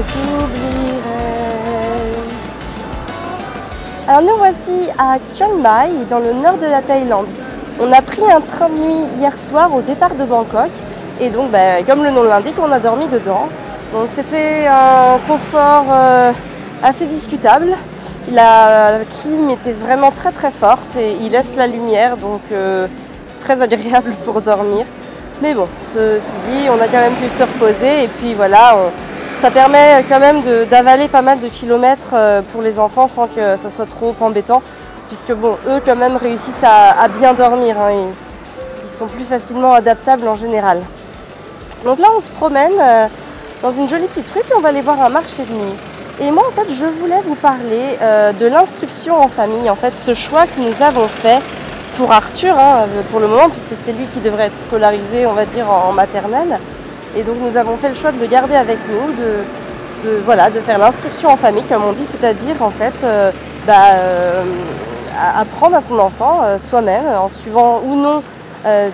t'oublierai. Alors nous voici à Chiang Mai, dans le nord de la Thaïlande. On a pris un train de nuit hier soir au départ de Bangkok. Et donc, comme le nom l'indique, on a dormi dedans. Donc c'était un confort assez discutable. La clim était vraiment très très forte et il laisse la lumière, donc c'est très agréable pour dormir. Mais bon, ceci dit, on a quand même pu se reposer et puis voilà, ça permet quand même d'avaler pas mal de kilomètres pour les enfants sans que ça soit trop embêtant, puisque bon, eux quand même réussissent à bien dormir, hein, ils sont plus facilement adaptables en général. Donc là on se promène dans une jolie petite rue, puis on va aller voir un marché de nuit. Et moi en fait je voulais vous parler de l'instruction en famille, en fait ce choix que nous avons fait pour Arthur, hein, pour le moment, puisque c'est lui qui devrait être scolarisé on va dire en maternelle. Et donc nous avons fait le choix de le garder avec nous, de faire l'instruction en famille comme on dit, c'est-à-dire en fait apprendre à son enfant soi-même en suivant ou non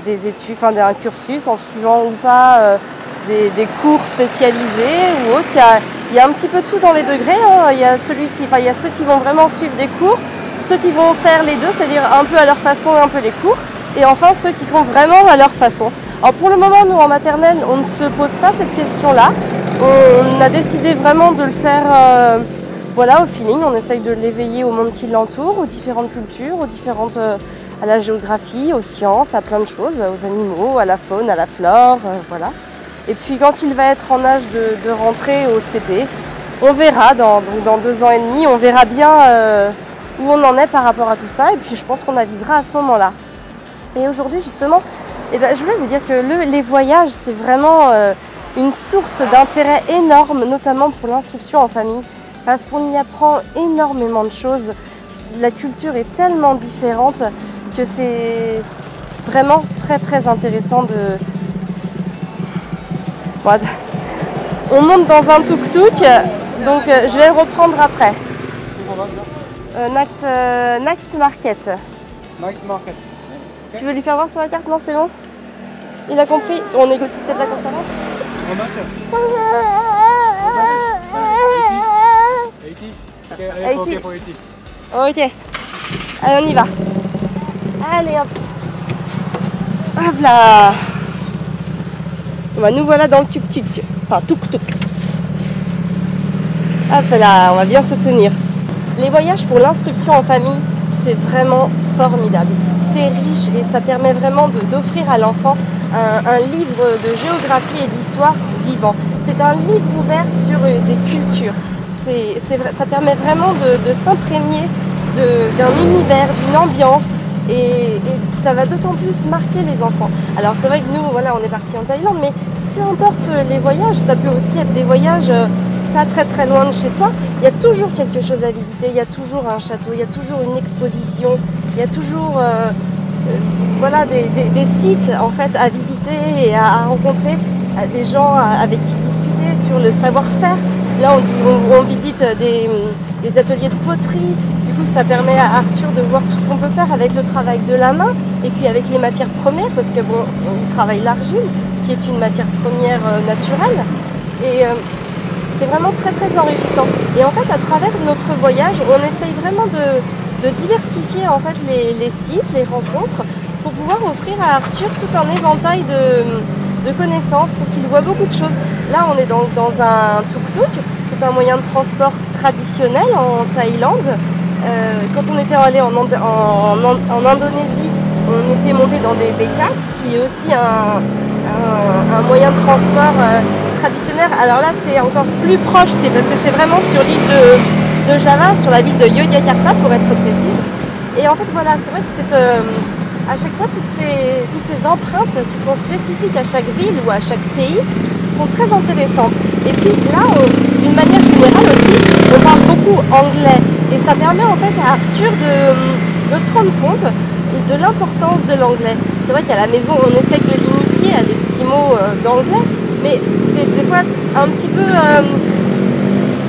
des études, enfin un cursus, en suivant ou pas des cours spécialisés ou autres. Il y a un petit peu tout dans les degrés, hein. Il y a ceux qui vont vraiment suivre des cours, ceux qui vont faire les deux, c'est-à-dire un peu à leur façon et un peu les cours, et enfin ceux qui font vraiment à leur façon. Alors pour le moment, nous en maternelle, on ne se pose pas cette question-là. On a décidé vraiment de le faire au feeling. On essaye de l'éveiller au monde qui l'entoure, aux différentes cultures, à la géographie, aux sciences, à plein de choses, aux animaux, à la faune, à la flore, voilà. Et puis quand il va être en âge de rentrer au CP, on verra dans 2 ans et demi, on verra bien où on en est par rapport à tout ça. Et puis je pense qu'on avisera à ce moment-là. Et aujourd'hui justement, je voulais vous dire que les voyages, c'est vraiment une source d'intérêt énorme, notamment pour l'instruction en famille, parce qu'on y apprend énormément de choses. La culture est tellement différente que c'est vraiment très très intéressant de... On monte dans un tuk-tuk, donc je vais le reprendre après. Night Market. Night Market. Okay. Tu veux lui faire voir sur la carte? Non, c'est bon. Il a compris. On négocie peut-être la conservante. 80. Okay, for 80. Ok. Allez, on y va. Allez, hop. Hop là. Nous voilà dans le tuk-tuk. Enfin, tuk-tuk. Hop là, on va bien se tenir. Les voyages pour l'instruction en famille, c'est vraiment formidable. C'est riche et ça permet vraiment d'offrir à l'enfant un livre de géographie et d'histoire vivant. C'est un livre ouvert sur des cultures. Ça permet vraiment de s'imprégner d'un univers, d'une ambiance et ça va d'autant plus marquer les enfants. Alors c'est vrai que nous, voilà, on est partis en Thaïlande, mais peu importe les voyages, ça peut aussi être des voyages pas très très loin de chez soi. Il y a toujours quelque chose à visiter, il y a toujours un château, il y a toujours une exposition, il y a toujours des sites en fait à visiter et à rencontrer des gens avec qui discuter sur le savoir-faire. Là on visite des ateliers de poterie, du coup ça permet à Arthur de voir tout ce qu'on peut faire avec le travail de la main et puis avec les matières premières, parce que bon, il travaille l'argile qui est une matière première naturelle et c'est vraiment très très enrichissant. Et en fait à travers notre voyage on essaye vraiment de diversifier en fait les sites, les rencontres pour pouvoir offrir à Arthur tout un éventail de connaissances pour qu'il voit beaucoup de choses. Là on est dans un tuk-tuk, c'est un moyen de transport traditionnel en Thaïlande. Quand on était allé en Indonésie, on était monté dans des bekaks qui est aussi un moyen de transport traditionnel. Alors là c'est encore plus proche, c'est parce que c'est vraiment sur l'île de Java, sur la ville de Yogyakarta pour être précise. Et en fait voilà, c'est vrai que à chaque fois toutes ces empreintes qui sont spécifiques à chaque ville ou à chaque pays sont très intéressantes. Et puis là, d'une manière générale aussi, on parle beaucoup anglais. Et ça permet en fait à Arthur de se rendre compte de l'importance de l'anglais. C'est vrai qu'à la maison, on essaie de l'initier à des petits mots d'anglais, mais c'est des fois un petit peu...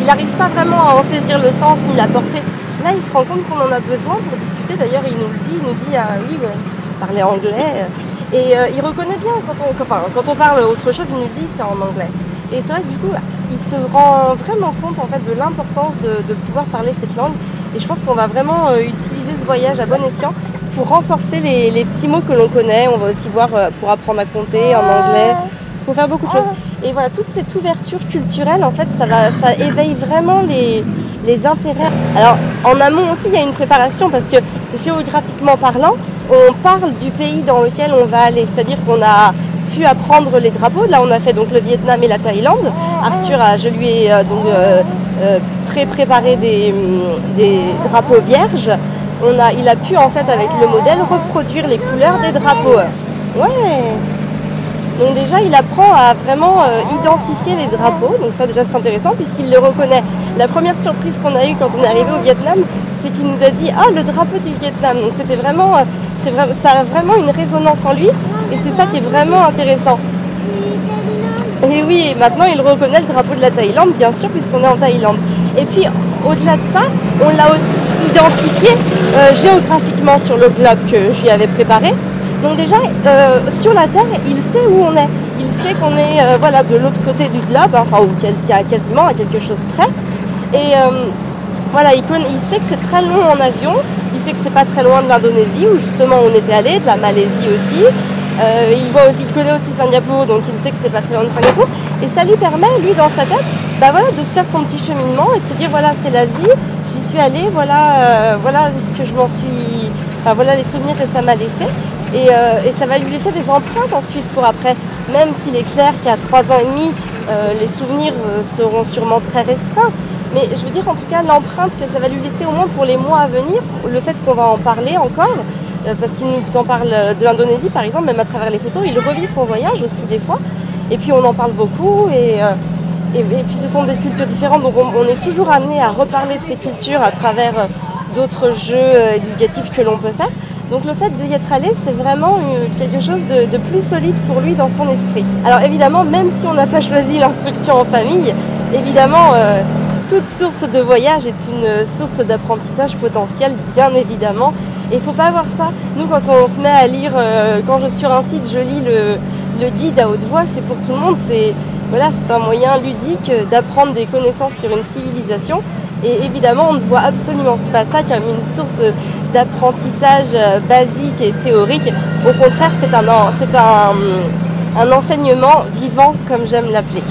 il n'arrive pas vraiment à en saisir le sens ni la portée. Là, il se rend compte qu'on en a besoin pour discuter. D'ailleurs, il nous le dit, oui, parler anglais. Et il reconnaît bien quand on parle autre chose, il nous dit c'est en anglais. Et c'est vrai que du coup, il se rend vraiment compte en fait de l'importance de pouvoir parler cette langue. Et je pense qu'on va vraiment utiliser ce voyage à bon escient pour renforcer les petits mots que l'on connaît. On va aussi voir pour apprendre à compter en anglais, pour faire beaucoup de choses. Et voilà, toute cette ouverture culturelle, en fait, ça éveille vraiment les intérêts. Alors, en amont aussi, il y a une préparation parce que géographiquement parlant, on parle du pays dans lequel on va aller. C'est-à-dire qu'on a pu apprendre les drapeaux. Là, on a fait donc le Vietnam et la Thaïlande. Arthur, je lui ai préparé des drapeaux vierges. Il a pu en fait avec le modèle reproduire les couleurs des drapeaux. Ouais. Donc déjà il apprend à vraiment identifier les drapeaux. Donc ça déjà c'est intéressant puisqu'il les reconnaît. La première surprise qu'on a eue quand on est arrivé au Vietnam, c'est qu'il nous a dit « Ah, le drapeau du Vietnam !» Donc c'était vraiment, ça a vraiment une résonance en lui et c'est ça qui est vraiment intéressant. Et oui, et maintenant il reconnaît le drapeau de la Thaïlande, bien sûr, puisqu'on est en Thaïlande. Et puis, au-delà de ça, on l'a aussi identifié géographiquement sur le globe que je lui avais préparé. Donc déjà, sur la Terre, il sait où on est. Il sait qu'on est voilà, de l'autre côté du globe, enfin, ou quasiment à quelque chose près. Et voilà, il sait que c'est très long en avion. Il sait que c'est pas très loin de l'Indonésie, où justement on était allé, de la Malaisie aussi. Il connaît aussi Singapour, donc il sait que c'est pas très loin de Singapour. Et ça lui permet, lui, dans sa tête, voilà, de se faire son petit cheminement et de se dire, voilà, c'est l'Asie, j'y suis allée, voilà ce que je m'en suis... Enfin, voilà les souvenirs que ça m'a laissé. Et ça va lui laisser des empreintes ensuite pour après. Même s'il est clair qu'à 3 ans et demi, les souvenirs seront sûrement très restreints. Mais je veux dire, en tout cas, l'empreinte que ça va lui laisser au moins pour les mois à venir, le fait qu'on va en parler encore, parce qu'il nous en parle de l'Indonésie par exemple, même à travers les photos, il revit son voyage aussi des fois, et puis on en parle beaucoup, et puis ce sont des cultures différentes, donc on est toujours amené à reparler de ces cultures à travers d'autres jeux éducatifs que l'on peut faire. Donc le fait d'y être allé, c'est vraiment quelque chose de plus solide pour lui dans son esprit. Alors évidemment, même si on n'a pas choisi l'instruction en famille, évidemment, toute source de voyage est une source d'apprentissage potentiel, bien évidemment. Et il ne faut pas avoir ça. Nous, quand on se met à lire, quand je suis sur un site, je lis le guide à haute voix, c'est pour tout le monde. C'est un moyen ludique d'apprendre des connaissances sur une civilisation. Et évidemment, on ne voit absolument pas ça comme une source d'apprentissage basique et théorique. Au contraire, c'est un enseignement vivant, comme j'aime l'appeler.